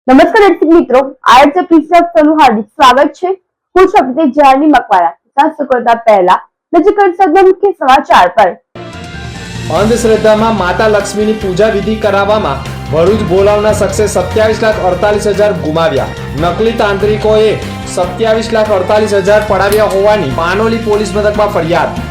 નમસ્કાર દર્શક મિત્રો, આયોજક આપનું હાર્દિક સ્વાગત છે। હું છું અપડેટ જારની મકવાણા। સાંસ્કૃતિક કરતા પહેલા નજર કરીશું મુખ્ય સમાચાર પર। અંધશ્રદ્ધામાં માતા લક્ષ્મીની પૂજા વિધિ કરાવવામાં ભરૂચ બોલાવના શખ્સે 27,48,000 ગુમાવ્યા। નકલી તાંત્રિકોએ 27,48,000 પડાવ્યા હોવાની પાનોલી પોલીસ મથકમાં ફરિયાદ।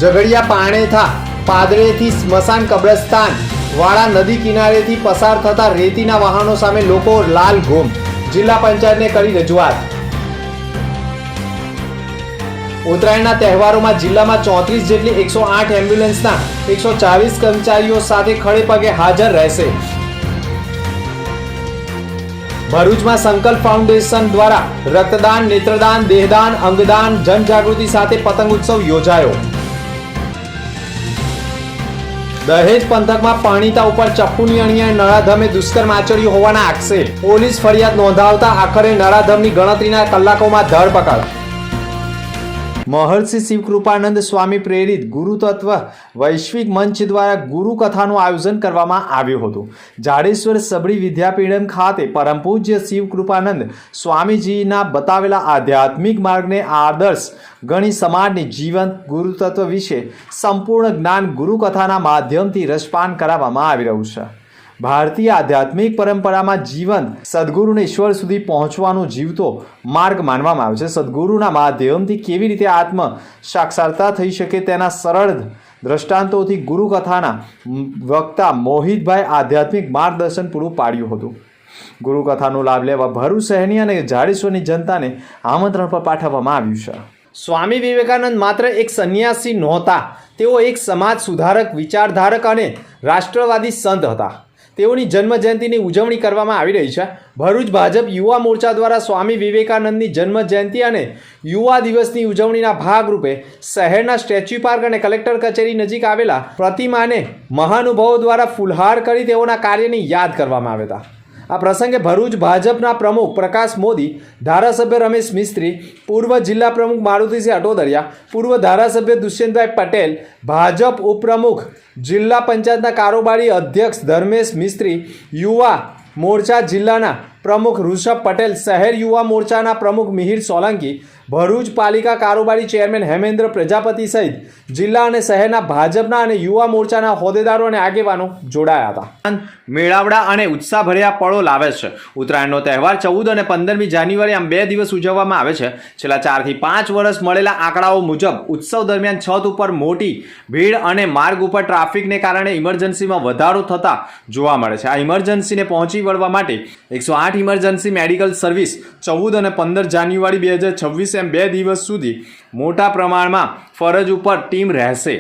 ઝઘડિયા પાણેથા પાદરેથી સ્મશાન કબ્રસ્તાન વાળા નદી કિનારેથી પસાર થતા રેતીના વાહનો સામે લોકો લાલ ઘૂમ। જિલ્લા પંચાયતને કરી રજૂઆત। ઉત્તરાયણના તહેવારોમાં જિલ્લામાં 34 જેટલી 108 એમ્બ્યુલન્સના 140 કર્મચારીઓ સાથે ખડે પગે હાજર રહેશે। ભરૂચમાં સંકલ્પ ફાઉન્ડેશન દ્વારા રક્તદાન, નેત્રદાન, દેહદાન, અંગદાન જનજાગૃતિ સાથે પતંગ ઉત્સવ યોજાયો। દહેજ પંથકમાં પરણિતા ઉપર ચપ્પુની અણીએ નરાધમે દુષ્કર્મ આચર્યું હોવાના આક્ષેપ। પોલીસ ફરિયાદ નોંધાવતા આખરે નરાધમની ગણતરીના કલાકોમાં ધરપકડ। મહર્ષિ શિવકૃપાનંદ સ્વામી પ્રેરિત ગુરુ તત્વ વૈશ્વિક મંચ દ્વારા ગુરુ કથાનું આયોજન કરવામાં આવ્યું હતું। જાડેશ્વર સબરી વિદ્યાપીઠમ ખાતે પરમ પૂજ્ય શિવકૃપાનંદ સ્વામીજીના બતાવેલા આધ્યાત્મિક માર્ગને આદર્શ ગણી સમાજને જીવંત ગુરુ તત્વ વિશે સંપૂર્ણ જ્ઞાન ગુરુ કથાના માધ્યમથી રસપાન કરાવવામાં આવી રહ્યું છે। ભારતીય આધ્યાત્મિક પરંપરામાં જીવંત સદગુરુને ઈશ્વર સુધી પહોંચવાનો જીવતો માર્ગ માનવામાં આવે છે। સદગુરુના માધ્યમથી કેવી રીતે આત્મ સાક્ષાત્કાર થઈ શકે તેના સરળ દ્રષ્ટાંતોથી ગુરુ કથાના વક્તા મોહિતભાઈ આધ્યાત્મિક માર્ગદર્શન પૂરું પાડ્યું હતું। ગુરુ કથાનો લાભ લેવા ભરૂચ શહેરની અને જાડેશ્વરની જનતાને આમંત્રણ પર પાઠવવામાં આવ્યું છે। સ્વામી વિવેકાનંદ માત્ર એક સંન્યાસી નહોતા, તેઓ એક સમાજ સુધારક, વિચારધારક અને રાષ્ટ્રવાદી સંત હતા। તેઓની જન્મ જયંતિની ઉજવણી કરવામાં આવી રહી છે। ભરૂચ ભાજપ યુવા મોરચા દ્વારા સ્વામી વિવેકાનંદની જન્મ જયંતિ અને યુવા દિવસની ઉજવણીના ભાગરૂપે શહેરના સ્ટેચ્યુ પાર્ક અને કલેક્ટર કચેરી નજીક આવેલા પ્રતિમાને મહાનુભાવો દ્વારા ફૂલહાર કરી તેઓના કાર્યને યાદ કરવામાં આવ્યા હતા। આ પ્રસંગે ભરૂચ ભાજપના પ્રમુખ પ્રકાશ મોદી, ધારાસભ્ય રમેશ મિસ્ત્રી, પૂર્વ જિલ્લા પ્રમુખ મારુતિસિંહ અટોદરિયા, પૂર્વ ધારાસભ્ય દુષ્યંતભાઈ પટેલ, ભાજપ ઉપપ્રમુખ, જિલ્લા પંચાયતના કારોબારી અધ્યક્ષ ધર્મેશ મિસ્ત્રી, યુવા મોરચા જિલ્લાના પ્રમુખ ઋષભ પટેલ, શહેર યુવા મોરચાના પ્રમુખ મિહિર સોલંકી, ભરૂચ પાલિકા કારોબારી ચેરમેન હેમેન્દ્ર પ્રજાપતિ સહિત જિલ્લા અને શહેરના ભાજપના અને યુવા મોરચાના હોદ્દેદારો અને આગેવાનો જોડાયા હતા। મેળાવડા અને ઉત્સાહભર્યા પળો લાવે છે। ઉત્તરાયણનો તહેવાર 14 અને 15મી જાન્યુઆરી આમ 2 દિવસ ઉજવવામાં આવે છે। છેલ્લા 4 થી 5 વર્ષ મળેલા આંકડાઓ મુજબ ઉત્સવ દરમિયાન છત ઉપર મોટી ભીડ અને માર્ગ ઉપર ટ્રાફિકને કારણે ઇમરજન્સીમાં વધારો થતા જોવા મળે છે। આ ઇમરજન્સીને પહોંચી વળવા માટે 108 ઇમરજન્સી મેડિકલ સર્વિસ 14 અને 15 જાન્યુઆરી 2026 એમ 2 દિવસ સુધી મોટા પ્રમાણમાં ફરજ ઉપર ટીમ રહેશે।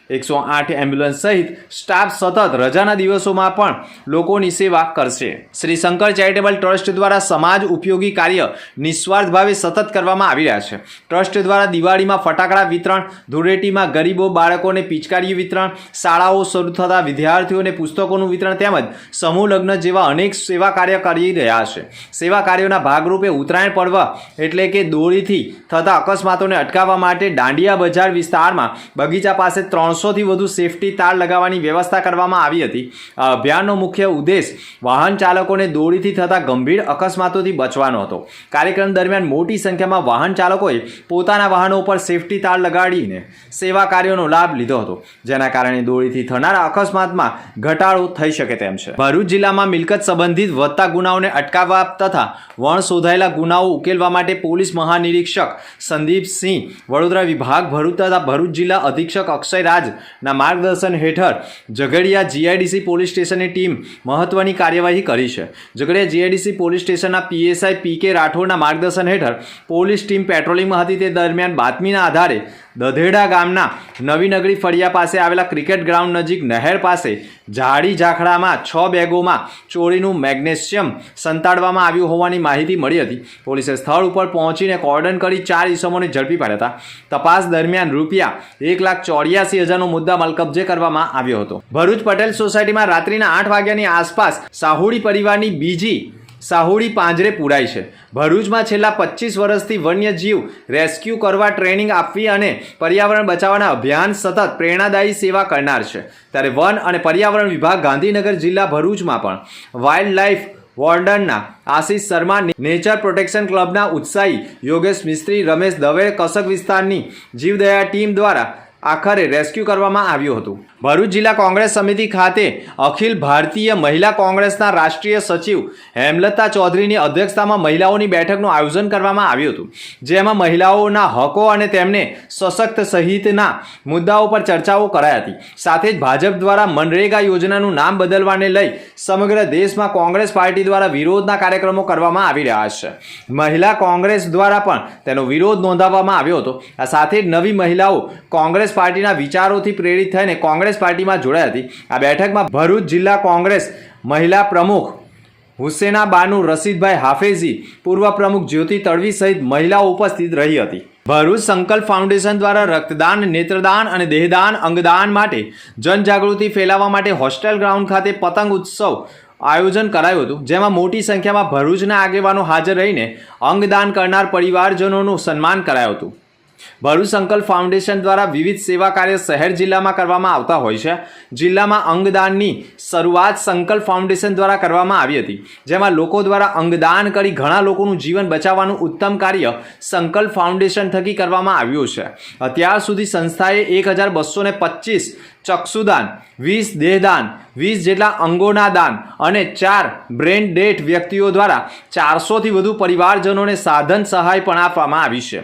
108 એમ્બ્યુલન્સ સહિત સ્ટાફ સતત રજાના દિવસોમાં પણ લોકોની સેવા કરશે। શ્રી શંકર ચેરિટેબલ ટ્રસ્ટ દ્વારા સમાજ ઉપયોગી કાર્ય નિસ્વાર્થ ભાવે સતત કરવામાં આવી રહ્યા છે। ટ્રસ્ટ દ્વારા દિવાળીમાં ફટાકડા વિતરણ, ધૂળેટીમાં ગરીબો બાળકોને પિચકારી વિતરણ, શાળાઓ શરૂ થતા વિદ્યાર્થીઓને પુસ્તકોનું વિતરણ તેમજ સમૂહ લગ્ન જેવા અનેક સેવા કાર્ય કરી રહ્યા છે। સેવા કાર્યોના ભાગરૂપે ઉત્તરાયણ પર્વ એટલે કે દોરીથી થતા અકસ્માતોને અટકાવવા માટે દાંડિયા બજાર વિસ્તારમાં બગીચા પાસે 300થી વધુ સેફટી તાર લગાવવાની વ્યવસ્થા કરવામાં આવી હતી। આ અભિયાનનો મુખ્ય ઉદ્દેશ વાહન ચાલકોને દોરીથી થતા ગંભીર અકસ્માતોથી બચવાનો હતો। કાર્યક્રમ દરમિયાન મોટી સંખ્યામાં વાહન ચાલકોએ પોતાના વાહનો ઉપર સેફટી તાર લગાડીને સેવા કાર્યોનો લાભ લીધો હતો, જેના કારણે દોરીથી થનારા અકસ્માતમાં ઘટાડો થઈ શકે તેમ છે। ભરૂચ જિલ્લામાં મિલકત સંબંધિત વધતા ગુનાઓને અટકાવવા તથા વણ શોધાયેલા ગુનાઓ ઉકેલવા માટે પોલીસ મહાનિરીક્ષક સંદીપસિંહ, વડોદરા વિભાગ ભરૂચ તથા ભરૂચ જિલ્લા અધિક્ષક અક્ષય રાજ ના માર્ગદર્શન હેઠળ ઝઘડિયા જીઆઈડીસી પોલીસ સ્ટેશનની ટીમ મહત્વની કાર્યવાહી કરી છે। ઝઘડિયા જીઆઈડીસી પોલીસ સ્ટેશનના પીએસઆઈ પીકે રાઠોડના માર્ગદર્શન હેઠળ પોલીસ ટીમ પેટ્રોલિંગમાં હતી। તે દરમિયાન બાતમીના આધારે દધેડા ગામના નવી નગરી ફળિયા પાસે આવેલા ક્રિકેટ ગ્રાઉન્ડ નજીક નહેર પાસે ઝાડી ઝાખડામાં 6 બેગોમાં ચોરીનું મેગ્નેશિયમ સંતાડવામાં આવ્યું હોવાની માહિતી મળી હતી। પોલીસે સ્થળ ઉપર પહોંચીને કોર્ડન કરી 4 ઈસમોને ઝડપી પાડ્યા હતા। તપાસ દરમિયાન રૂપિયા 1,84,000નો મુદ્દામાલ કબજે કરવામાં આવ્યો હતો। ભરૂચ પટેલ સોસાયટીમાં રાત્રિના 8 વાગ્યાની આસપાસ સાહુડી પરિવારની બીજી સાહુડી પાંજરે પૂરાઈ છે. ભરૂચમાં છેલ્લા 25 વર્ષથી વન્યજીવ રેસ્ક્યુ કરવા ટ્રેનિંગ આપવી અને પર્યાવરણ બચાવવાના અભિયાન સતત પ્રેરણાદાયી સેવા કરનાર છે. ત્યારે વન અને પર્યાવરણ વિભાગ ગાંધીનગર જિલ્લા ભરૂચમાં પણ વાઇલ્ડ લાઇફ વોર્ડનના આશિષ શર્મા, નેચર પ્રોટેક્શન ક્લબના ઉત્સાહી યોગેશ મિસ્ત્રી, રમેશ દવે, કસક વિસ્તારની જીવદયા ટીમ દ્વારા આખરે રેસ્ક્યુ કરવામાં આવ્યું હતું. ભરૂચ જિલ્લા કોંગ્રેસ સમિતિ ખાતે અખિલ ભારતીય મહિલા કોંગ્રેસના રાષ્ટ્રીય સચિવ હેમલતા ચૌધરીની અધ્યક્ષતામાં મહિલાઓની બેઠકનું આયોજન કરવામાં આવ્યું હતું, જેમાં મહિલાઓના હકો અને તેમને સશક્ત સહિતના મુદ્દાઓ પર ચર્ચાઓ કરાઈ હતી. સાથે જ ભાજપ દ્વારા મનરેગા યોજનાનું નામ બદલવાને લઈ સમગ્ર દેશમાં કોંગ્રેસ પાર્ટી દ્વારા વિરોધના કાર્યક્રમો કરવામાં આવી રહ્યા છે. મહિલા કોંગ્રેસ દ્વારા પણ તેનો વિરોધ નોંધાવવામાં આવ્યો હતો. આ સાથે જ નવી મહિલાઓ કોંગ્રેસ પાર્ટીના વિચારોથી પ્રેરિત થઈને કોંગ્રેસ પાર્ટીમાં જોડાઈ હતી. આ બેઠકમાં ભરૂચ જિલ્લા કોંગ્રેસ મહિલા પ્રમુખ હુસેના બાનુ, રશીદભાઈ હાફેઝી, પૂર્વ પ્રમુખ જ્યોતિ તડવી સહિત મહિલાઓ ઉપસ્થિત રહી હતી. ભરૂચ સંકલ્પ ફાઉન્ડેશન દ્વારા રક્તદાન, નેત્રદાન અને દેહદાન, અંગદાન માટે જનજાગૃતિ ફેલાવવા માટે હોસ્ટેલ ગ્રાઉન્ડ ખાતે પતંગ ઉત્સવ આયોજન કરાયું હતું, જેમાં મોટી સંખ્યામાં ભરૂચના આગેવાનો હાજર રહીને અંગદાન કરનાર પરિવારજનોનું સન્માન કરાયું હતું. ભરૂચ સંકલ્પ ફાઉન્ડેશન દ્વારા વિવિધ સેવા કાર્ય શહેર જિલ્લામાં કરવામાં આવતા હોય છે. જિલ્લામાં અંગદાનની શરૂઆત સંકલ્પ ફાઉન્ડેશન દ્વારા કરવામાં આવી હતી, જેમાં લોકો દ્વારા અંગદાન કરી ઘણા લોકોનું જીવન બચાવવાનું ઉત્તમ કાર્ય સંકલ્પ ફાઉન્ડેશન થકી કરવામાં આવ્યું છે. અત્યાર સુધી સંસ્થાએ 1225 ચક્ષુદાન, 20 દેહદાન, 20 જેટલા અંગોના દાન અને 4 બ્રેન ડેડ વ્યક્તિઓ દ્વારા 400થી વધુ પરિવારજનોને સાધન સહાય પણ આપવામાં આવી છે.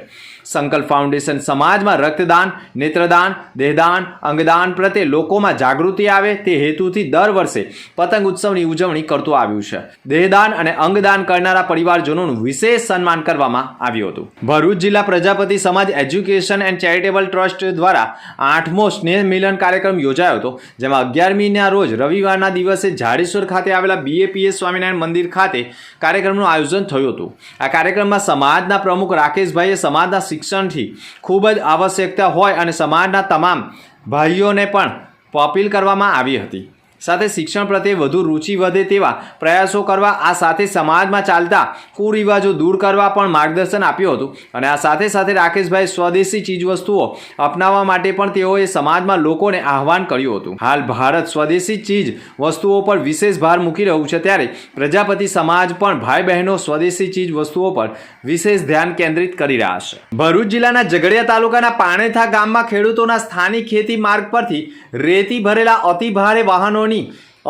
સંકલ્પ ફાઉન્ડેશન સમાજમાં રક્તદાન, નેત્રદાન, દેહદાન, અંગદાન પ્રત્યે લોકોમાં જાગૃતિ આવે તે હેતુથી દર વર્ષે પતંગ ઉત્સવની ઉજવણી કરતું આવ્યું છે. દેહદાન અને અંગદાન કરનારા પરિવારજનોનું વિશેષ સન્માન કરવામાં આવ્યું હતું. ભરૂચ જિલ્લા પ્રજાપતિ સમાજ એજ્યુકેશન એન્ડ ચેરિટેબલ ટ્રસ્ટ દ્વારા 8મો સ્નેહ મિલન કાર્યક્રમ યોજાયો હતો, જેમાં 11મીના રોજ રવિવારના દિવસે જાડેશ્વર ખાતે આવેલા BAPS સ્વામિનારાયણ મંદિર ખાતે કાર્યક્રમનું આયોજન થયું હતું. આ કાર્યક્રમમાં સમાજના પ્રમુખ રાકેશભાઈએ સમાજના શિક્ષણથી ખૂબ જ આવશ્યકતા હોય અને સમાજના તમામ ભાઈઓને પણ અપીલ કરવામાં આવી હતી. સાથે શિક્ષણ પ્રત્યે વધુ રુચિ વધે તેવા પ્રયાસો કરવા, આ સાથે સમાજમાં ચાલતા કુરિવાજો દૂર કરવા પણ માર્ગદર્શન આપ્યું હતું. અને આ સાથે સાથે રાકેશભાઈ સ્વદેશી ચીજવસ્તુઓ અપનાવવા માટે પણ તેઓએ સમાજમાં લોકોને આહવાન કર્યું હતું. હાલ ભારત સ્વદેશી ચીજ વસ્તુઓ પર વિશેષ ભાર મૂકી રહ્યું છે, ત્યારે પ્રજાપતિ સમાજ પણ ભાઈ બહેનો સ્વદેશી ચીજ વસ્તુઓ પર વિશેષ ધ્યાન કેન્દ્રિત કરી રહ્યા છે. ભરૂચ જિલ્લાના ઝઘડિયા તાલુકાના પાણેથા ગામમાં ખેડૂતોના સ્થાનિક ખેતી માર્ગ પરથી રેતી ભરેલા અતિ ભારે વાહનોની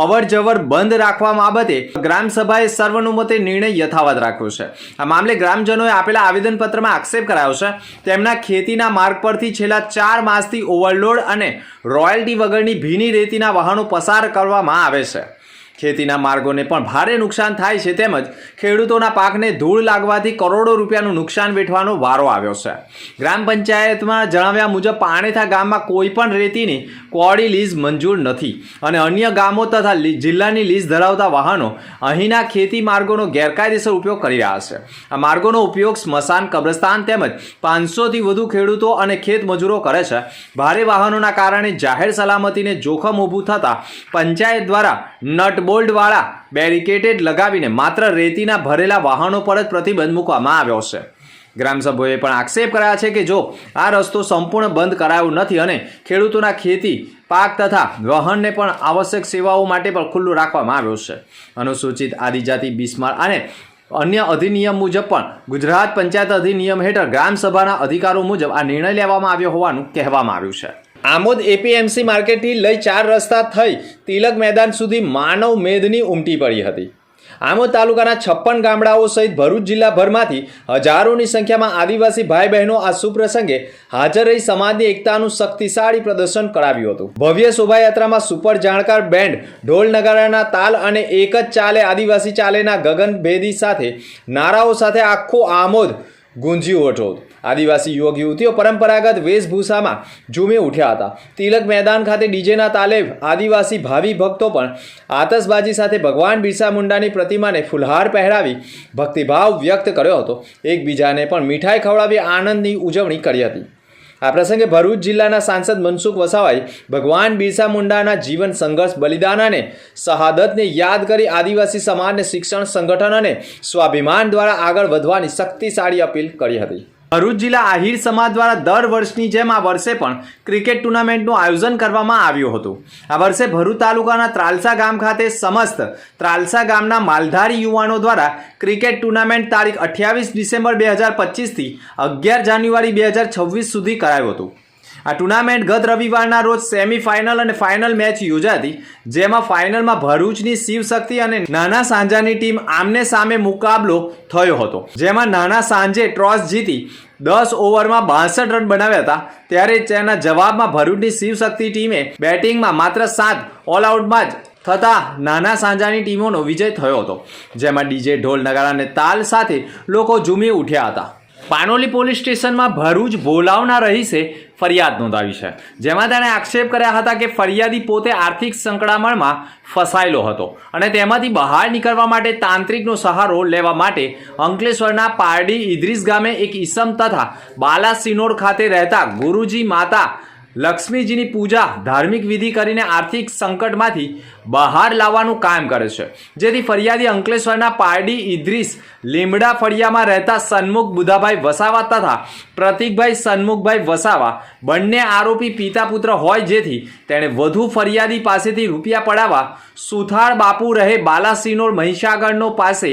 અવર જવર બંધ રાખવા બાબતે ગ્રામસભાએ સર્વાનુમતે નિર્ણય યથાવત રાખ્યો છે. આ મામલે ગ્રામજનોએ આપેલા આવેદનપત્રમાં આક્ષેપ કરાયો છે. તેમના ખેતીના માર્ગ પરથી છેલ્લા 4 માસથી ઓવરલોડ અને રોયલ્ટી વગરની ભીની રેતીના વાહનો પસાર કરવામાં આવે છે. ખેતીના માર્ગોને પણ ભારે નુકસાન થાય છે, તેમજ ખેડૂતોના પાકને ધૂળ લાગવાથી કરોડો રૂપિયાનું નુકસાન વેઠવાનો વારો આવ્યો છે. ગ્રામ પંચાયતમાં જણાવ્યા મુજબ પાણેથા ગામમાં કોઈ પણ રેતીની કોડી લીઝ મંજૂર નથી અને અન્ય ગામો તથા જિલ્લાની લીઝ ધરાવતા વાહનો અહીંના ખેતી માર્ગોનો ગેરકાયદેસર ઉપયોગ કરી રહ્યા છે. આ માર્ગોનો ઉપયોગ સ્મશાન, કબ્રસ્તાન તેમજ 500થી વધુ ખેડૂતો અને ખેત મજૂરો કરે છે. ભારે વાહનોના કારણે જાહેર સલામતીને જોખમ ઊભું થતાં પંચાયત દ્વારા નટ બોલ્ટવાળા બેરિકેટેડ લગાવીને માત્ર રેતીના ભરેલા વાહનો પર જ પ્રતિબંધ મૂકવામાં આવ્યો છે. ગ્રામસભ્યોએ પણ આક્ષેપ કર્યા છે કે જો આ રસ્તો સંપૂર્ણ બંધ કરાયો નથી અને ખેડૂતોના ખેતી પાક તથા વાહનને પણ આવશ્યક સેવાઓ માટે પણ ખુલ્લું રાખવામાં આવ્યો છે. અનુસૂચિત આદિજાતિ બિસ્માર અને અન્ય અધિનિયમ મુજબ પણ ગુજરાત પંચાયત અધિનિયમ હેઠળ ગ્રામસભાના અધિકારો મુજબ આ નિર્ણય લેવામાં આવ્યો હોવાનું કહેવામાં આવ્યું છે. આમોદ APMC માર્કેટથી લઈ 4 રસ્તા થઈ તિલક મેદાન સુધી માનવ મેદની ઉમટી પડી હતી. આમોદ તાલુકાના 56 ગામડાઓ સહિત ભરૂચ જિલ્લાભરમાંથી હજારોની સંખ્યામાં આદિવાસી ભાઈ બહેનો આ સુપ્રસંગે હાજર રહી સમાજની એકતાનું શક્તિશાળી પ્રદર્શન કરાવ્યું હતું. ભવ્ય શોભાયાત્રામાં સુપર જાણકાર બેન્ડ, ઢોલ નગારાના તાલ અને એક જ ચાલે આદિવાસી ચાલેના ગગનભેદી સાથે નારાઓ સાથે આખો આમોદ ગુંજ્યું હતું. આદિવાસી યુવક યુવતીઓ પરંપરાગત વેશભૂષામાં ઝૂમી ઉઠ્યા હતા. તિલક મેદાન ખાતે ડીજેના તાલે આદિવાસી ભાવિ ભક્તો પણ આતશબાજી સાથે ભગવાન બિરસા મુંડાની પ્રતિમાને ફુલહાર પહેરાવી ભક્તિભાવ વ્યક્ત કર્યો હતો. એકબીજાને પણ મીઠાઈ ખવડાવી આનંદની ઉજવણી કરી હતી. આ પ્રસંગે ભરૂચ જિલ્લાના સાંસદ મનસુખ વસાવાએ ભગવાન બિરસા મુંડાના જીવન સંઘર્ષ બલિદાન અને શહાદતને યાદ કરી આદિવાસી સમાજને શિક્ષણ સંગઠન અને સ્વાભિમાન દ્વારા આગળ વધવાની શક્તિશાળી અપીલ કરી હતી. ભરૂચ જિલ્લા આહિર સમાજ દ્વારા દર વર્ષની જેમ આ વર્ષે પણ ક્રિકેટ ટુર્નામેન્ટનું આયોજન કરવામાં આવ્યું હતું. આ વર્ષે ભરૂચ તાલુકાના ત્રાલસા ગામ ખાતે સમસ્ત ત્રાલસા ગામના માલધારી યુવાનો દ્વારા ક્રિકેટ ટુર્નામેન્ટ તારીખ 28 ડિસેમ્બર 2025 થી 11 જાન્યુઆરી 2026 સુધી કરાયું હતું. આ ટુર્નામેન્ટ ગત રવિવારના રોજ સેમીફાઇનલ અને ફાઇનલ મેચ યોજાઈ હતી, જેમાં ફાઇનલમાં ભરૂચની શિવશક્તિ અને નાના સાંજાની ટીમ આમને સામે મુકાબલો થયો હતો, જેમાં નાના સાંજે ટોસ જીતી 10 ઓવરમાં 62 રન બનાવ્યા હતા. ત્યારે તેના જવાબમાં ભરૂચની શિવશક્તિ ટીમે બેટિંગમાં માત્ર 7 ઓલ આઉટમાં જ થતા નાના સાંજાની ટીમોનો વિજય થયો હતો, જેમાં ડીજે ઢોલ નગારા અને તાલ સાથે લોકો ઝૂમી ઉઠ્યા હતા. પાનોલી પોલીસ સ્ટેશનમાં ભરૂચ બોલાવના રહીશે ફરિયાદ નોંધાવી છે, જેમાં તેણે આક્ષેપ કર્યા હતા કે ફરિયાદી પોતે આર્થિક સંકળામણમાં ફસાયેલો હતો અને તેમાંથી બહાર નીકળવા માટે તાંત્રિકનો સહારો લેવા માટે અંકલેશ્વરના પારડી ઇદ્રીસ ગામે એક ઈસમ તથા બાલાસિનોર ખાતે રહેતા ગુરુજી માતા લક્ષ્મીજીની પૂજા ધાર્મિક વિધિ કરીને આર્થિક સંકટમાંથી બહાર લાવવાનું કામ કરે છે. જેથી ફરિયાદી અંકલેશ્વરના પારડી ઇદ્રીસ લીમડા ફળિયામાં રહેતા સન્મુખ બુધાભાઈ વસાવા તથા પ્રતિકભાઈ સન્મુખભાઈ વસાવા બંને આરોપી પિતા પુત્ર હોય, જેથી તેણે વધુ ફરિયાદી પાસેથી રૂપિયા પડાવવા સુથાર બાપુ રહે બાલાસિનોર મહીસાગરનો પાસે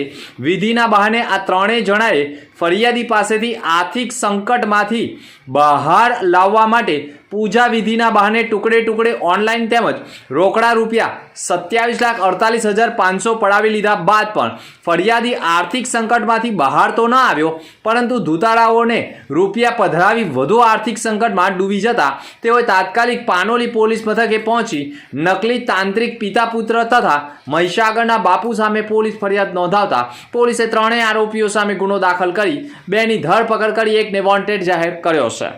વિધિના બહાને આ ત્રણેય જણાએ ફરિયાદી પાસેથી આર્થિક સંકટમાંથી બહાર લાવવા માટે પૂજા વિધિના બહાને ટુકડે ટુકડે ઓનલાઈન તેમજ રોકડા રૂપિયા 27,48,500 પડાવી લીધા બાદ પણ ફરિયાદી આર્થિક સંકટમાંથી બહાર તો ન આવ્યો, પરંતુ ધૂતાળાઓને રૂપિયા પધરાવી વધુ આર્થિક સંકટમાં ડૂબી જતા તેઓએ તાત્કાલિક પાનોલી પોલીસ મથકે પહોંચી નકલી તાંત્રિક પિતા પુત્ર તથા મહીસાગરના બાપુ સામે પોલીસ ફરિયાદ નોંધાવતા પોલીસે ત્રણેય આરોપીઓ સામે ગુનો દાખલ કરી બેની ધરપકડ કરી એકને વોન્ટેડ જાહેર કર્યો છે.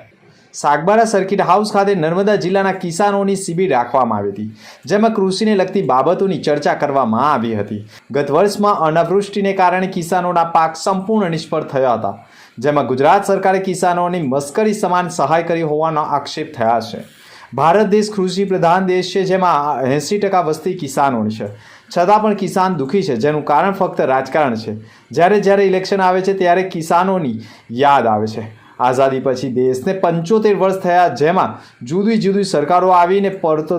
સાગબારા સર્કિટ હાઉસ ખાતે નર્મદા જિલ્લાના કિસાનોની શિબિર રાખવામાં આવી હતી, જેમાં કૃષિને લગતી બાબતોની ચર્ચા કરવામાં આવી હતી. ગત વર્ષમાં અનાવૃષ્ટિને કારણે કિસાનોના પાક સંપૂર્ણ નિષ્ફળ થયા હતા, જેમાં ગુજરાત સરકારે કિસાનોની મશ્કરી સમાન સહાય કરી હોવાનો આક્ષેપ થયા છે. ભારત દેશ કૃષિ પ્રધાન દેશ છે, જેમાં 80% વસ્તી કિસાનોની છે, છતાં પણ કિસાન દુઃખી છે, જેનું કારણ ફક્ત રાજકારણ છે. જ્યારે ઇલેક્શન આવે છે ત્યારે કિસાનોની યાદ આવે છે. આઝાદી પછી દેશને 75 વર્ષ થયા, જેમાં જુદી સરકારો આવીને પરત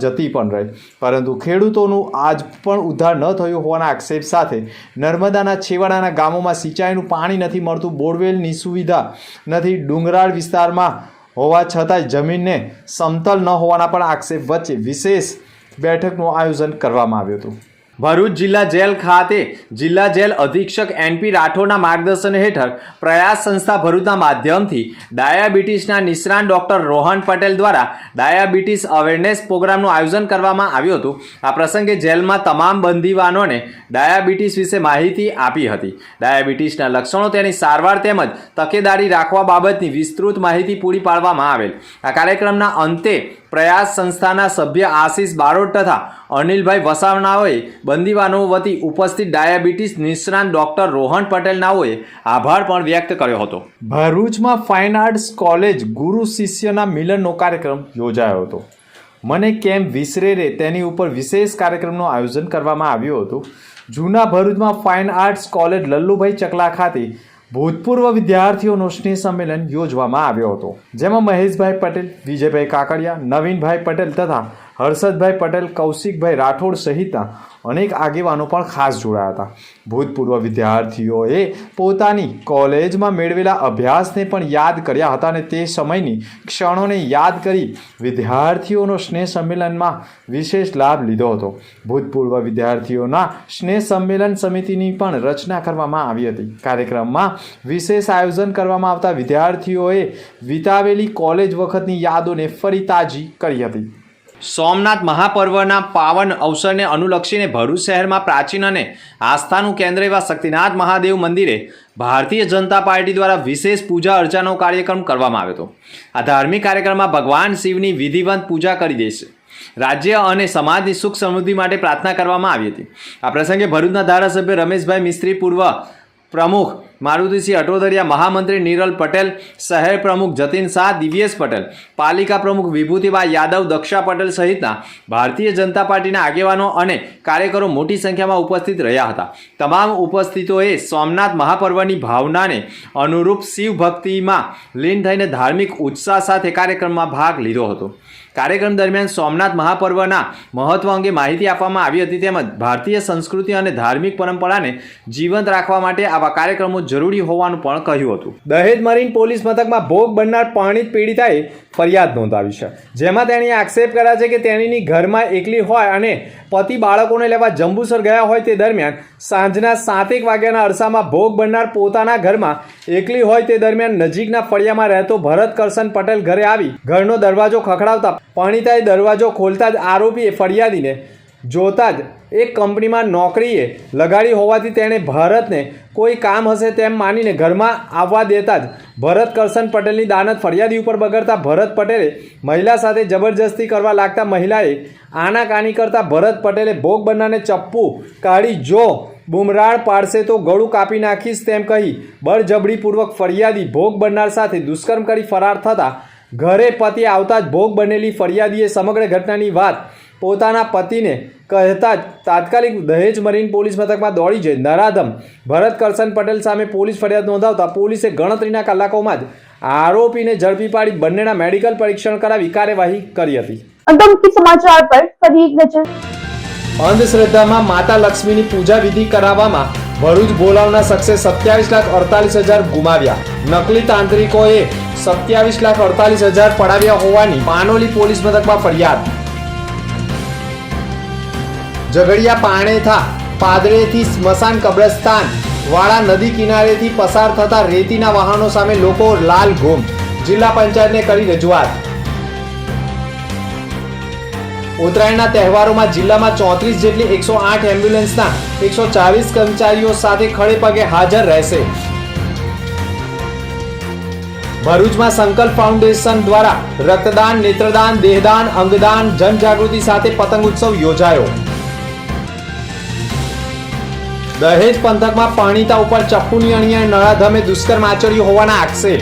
જતી પણ રહી, પરંતુ ખેડૂતોનું આજ પણ ઉદ્ધાર ન થયું હોવાના આક્ષેપ સાથે નર્મદાના છેવાડાના ગામોમાં સિંચાઈનું પાણી નથી મળતું, બોરવેલની સુવિધા નથી, ડુંગરાળ વિસ્તારમાં હોવા છતાંય જમીનને સમતલ ન હોવાના પણ આક્ષેપ વચ્ચે વિશેષ બેઠકનું આયોજન કરવામાં આવ્યું હતું. ભરૂચ જિલ્લા જેલ ખાતે જિલ્લા જેલ અધિક્ષક NP રાઠોડના માર્ગદર્શન હેઠળ પ્રયાસ સંસ્થા ભરૂચના માધ્યમથી ડાયાબિટીસના નિષ્ણાત ડોક્ટર રોહન પટેલ દ્વારા ડાયાબિટીસ અવેરનેસ પ્રોગ્રામનું આયોજન કરવામાં આવ્યું હતું. આ પ્રસંગે જેલમાં તમામ બંદીવાનોને ડાયાબિટીસ વિશે માહિતી આપી હતી. ડાયાબિટીસના લક્ષણો, તેની સારવાર તેમજ તકેદારી રાખવા બાબતની વિસ્તૃત માહિતી પૂરી પાડવામાં આવેલ. આ કાર્યક્રમના અંતે પ્રયાસ સંસ્થાના સભ્ય આશીષ બારોટ તથા અનિલભાઈ વસાવનાઓએ બંદીવાનો વતી ઉપસ્થિત ડાયાબિટીસ નિષ્ણાત ડોક્ટર રોહન પટેલનાઓએ આભાર પણ વ્યક્ત કર્યો હતો. ભરૂચમાં ફાઇન આર્ટ્સ કોલેજ ગુરુ શિષ્યના મિલનનો કાર્યક્રમ યોજાયો હતો. મને કેમ વિસરે રે તેની ઉપર વિશેષ કાર્યક્રમનું આયોજન કરવામાં આવ્યું હતું. જૂના ભરૂચમાં ફાઇન આર્ટ્સ કોલેજ લલ્લુભાઈ ચકલા ખાતે ભૂતપૂર્વ વિદ્યાર્થીઓનો સ્નેહ સંમેલન યોજવામાં આવ્યો હતો, જેમાં મહેશભાઈ પટેલ, વિજયભાઈ કાકડિયા, નવીનભાઈ પટેલ તથા હર્ષદભાઈ પટેલ, કૌશિકભાઈ રાઠોડ સહિતના અનેક આગેવાનો પણ ખાસ જોડાયા હતા. ભૂતપૂર્વ વિદ્યાર્થીઓએ પોતાની કોલેજમાં મેળવેલા અભ્યાસને પણ યાદ કર્યા હતા અને તે સમયની ક્ષણોને યાદ કરી વિદ્યાર્થીઓનો સ્નેહ સંમેલનમાં વિશેષ લાભ લીધો હતો. ભૂતપૂર્વ વિદ્યાર્થીઓના સ્નેહ સંમેલન સમિતિની પણ રચના કરવામાં આવી હતી. કાર્યક્રમમાં વિશેષ આયોજન કરવામાં આવતા વિદ્યાર્થીઓએ વિતાવેલી કોલેજ વખતની યાદોને ફરી તાજી કરી હતી. સોમનાથ મહાપર્વના પાવન અવસરને અનુલક્ષીને ભરૂચ શહેરમાં પ્રાચીન અને આસ્થાનું કેન્દ્ર એવા શક્તિનાથ મહાદેવ મંદિરે ભારતીય જનતા પાર્ટી દ્વારા વિશેષ પૂજા અર્ચાનો કાર્યક્રમ કરવામાં આવ્યો હતો. આ ધાર્મિક કાર્યક્રમમાં ભગવાન શિવની વિધિવત પૂજા કરી દેશે. રાજ્ય અને સમાજની સુખ સમૃદ્ધિ માટે પ્રાર્થના કરવામાં આવી હતી. આ પ્રસંગે ભરૂચના ધારાસભ્ય રમેશભાઈ મિસ્ત્રી, પૂર્વ પ્રમુખ મારુતિસિંહ અટોદરિયા, મહામંત્રી નિરલ પટેલ, શહેર પ્રમુખ જતીન શાહ, દિવ્યેશ પટેલ, પાલિકા પ્રમુખ વિભૂતિબા યાદવ, દક્ષા પટેલ સહિતના ભારતીય જનતા પાર્ટીના આગેવાનો અને કાર્યકરો મોટી સંખ્યામાં ઉપસ્થિત રહ્યા હતા. તમામ ઉપસ્થિતોએ સોમનાથ મહાપર્વની ભાવનાને અનુરૂપ શિવ ભક્તિમાં લીન થઈને ધાર્મિક ઉત્સાહ સાથે કાર્યક્રમમાં ભાગ લીધો હતો. કાર્યક્રમ દરમિયાન સોમનાથ મહાપર્વના મહત્વ અંગે માહિતી આપવામાં આવી હતી તેમજ ભારતીય સંસ્કૃતિ અને ધાર્મિક પરંપરાને જીવંત રાખવા માટે આવા કાર્યક્રમો જરૂરી હોવાનું પણ કહ્યું હતું. દહેજ મરીન પોલીસ મથકમાં ભોગ બનનાર પરણિત પીડિતાએ ફરિયાદ નોંધાવી છે, જેમાં તેણે આક્ષેપ કર્યા છે કે તેણીની ઘરમાં એકલી હોય અને પતિ બાળકોને લેવા જંબુસર ગયા હોય તે દરમિયાન સાંજના 7 વાગ્યાના અરસામાં ભોગ બનનાર પોતાના ઘરમાં એકલી હોય તે દરમિયાન નજીકના ફળિયામાં રહેતો ભરત કરશન પટેલ ઘરે આવી ઘરનો દરવાજો ખખડાવતા પરણિતાએ દરવાજો ખોલતા જ આરોપીએ ફરિયાદીને જોતા જ એક કંપનીમાં નોકરીએ લગાડી હોવાથી તેણે ભરતને કોઈ કામ હશે તેમ માનીને ઘરમાં આવવા દેતા જ ભરત કરશન પટેલની દાનત ફરિયાદી ઉપર બગડતા ભરત પટેલે મહિલા સાથે જબરજસ્તી કરવા લાગતા મહિલાએ આનાકાની કરતા ભરત પટેલે ભોગ બનનારને ચપ્પુ કાઢી જો બુમરાળ પાડશે તો ગળું કાપી નાખીશ તેમ કહી બળજબરીપૂર્વક ફરિયાદી ભોગ બનનાર સાથે દુષ્કર્મ કરી ફરાર થતા ઘરે પતિ આવતા જ ભોગ બનેલી ફરિયાદીએ સમગ્ર ઘટનાની વાત પોતાના પતિને કહેતા જ તાત્કાલિક દહેજ મરીન પોલીસ મથકમાં દોડી જઈ નરાધમ ભરત કરશન પટેલ સામે પોલીસ ફરિયાદ નોંધાવતા પોલીસે ગણતરીના કલાકોમાં જ આરોપીને ઝડપી પાડી બંનેના મેડિકલ પરીક્ષણ કરાવી કાર્યવાહી કરી હતી. અંતમુખી સમાચાર પર ફરી એક નજર. અંધશ્રદ્ધામાં માતા લક્ષ્મીની પૂજા વિધિ કરાવવામાં ભરૂચ બોલાવના શખ્સે 27,48,000 ગુમાવ્યા. નકલી તાંત્રિકોએ 27,48,000 પડાવ્યા હોવાની પાનોલી પોલીસ મથકમાં ફરિયાદ. ઝઘડિયા પાણેથા પાદરેથી સ્મશાન કબ્રસ્તાન વાળા નદી કિનારેથી પસાર થતા રેતીના વાહનો સામે લોકો લાલ ઘૂમ. જિલ્લા પંચાયતને કરી રજૂઆત. ઉત્તરાયણના તહેવારોમાં જિલ્લામાં 34 જેટલી 108 એમ્બ્યુલન્સના 140 કર્મચારીઓ સાથે ખડે પગે હાજર રહેશે. ભરૂચમાં સંકલ્પ ફાઉન્ડેશન દ્વારા રક્તદાન, નેત્રદાન, દેહદાન, અંગદાન જનજાગૃતિ સાથે પતંગ ઉત્સવ યોજાયો. દહેજ પંથકમાં પરણિતા ઉપર ચપ્પુની અણીએ નરાધમે દુષ્કર્મ આચર્યું હોવાના આક્ષેપ.